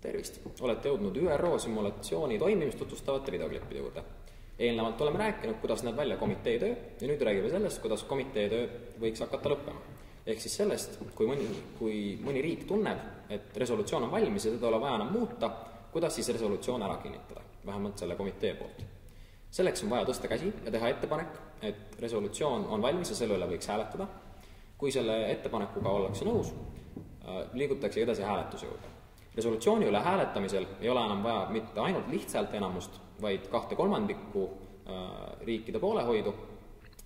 Tervist! Olete jõudnud ÜRO simulatsiooni toimimist tutvustavate videoklippide juurde. Eelnevalt oleme rääkinud, kuidas näeb välja komitee töö ja nüüd räägime sellest, kuidas komitee töö võiks hakata lõppema. Ehk siis sellest, kui mõni riik tunneb, et resolutsioon on valmis ja teda ei ole vaja enam muuta, kuidas siis resolutsioon ära kinnitada, vähemalt selle komitee poolt. Selleks on vaja tõsta käsi ja teha ettepanek, et resolutsioon on valmis ja selle üle võiks hääletada. Kui selle ettepanekuga ollakse nõus, liigutakse edasi hääletuse juurde. Resolutsiooni üle hääletamisel ei ole enam vaja mitte ainult lihtsalt enamust, vaid 2/3 riikide poolehoidu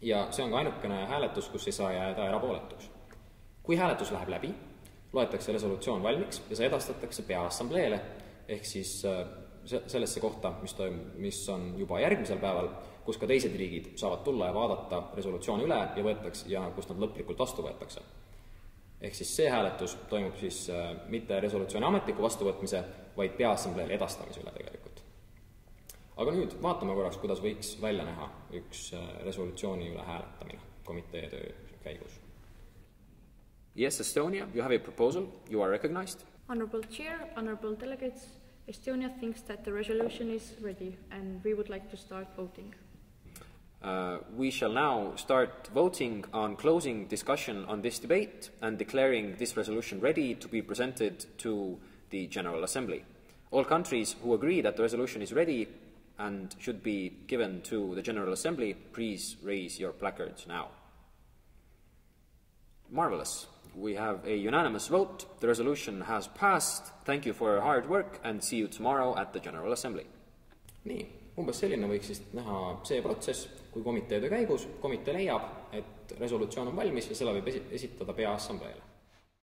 ja see on ka ainukene hääletus, kus ei saa jääda erapooletuks. Kui hääletus läheb läbi, loetakse resolutsioon valmiks ja see edastatakse peaassambleele ehk siis sellesse kohta, mis on juba järgmisel päeval, kus ka teised riigid saavad tulla ja vaadata resolutsiooni üle ja kust nad lõplikult vastu võetakse. Ehk siis see hääletus toimub siis mitte resolutsiooni ametliku vastuvõtmise, vaid peaassambleel edastamise üle tegelikult. Aga nüüd vaatame korraks, kuidas võiks välja näha üks resolutsiooni üle hääletamine komitee töö käigus. Yes, Estonia, you have a proposal. You are recognized. Honorable Chair, honorable delegates, Estonia thinks that the resolution is ready and we would like to start voting. We shall now start voting on closing discussion on this debate and declaring this resolution ready to be presented to the General Assembly. All countries who agree that the resolution is ready and should be given to the General Assembly, please raise your placards now. Marvelous. We have a unanimous vote. The resolution has passed. Thank you for your hard work and see you tomorrow at the General Assembly. Nii, umbes selline võiks siis näha see protsess, kui komitee töö käigus komitee leiab, et resolutsioon on valmis ja selle võib esitada peaassambleele.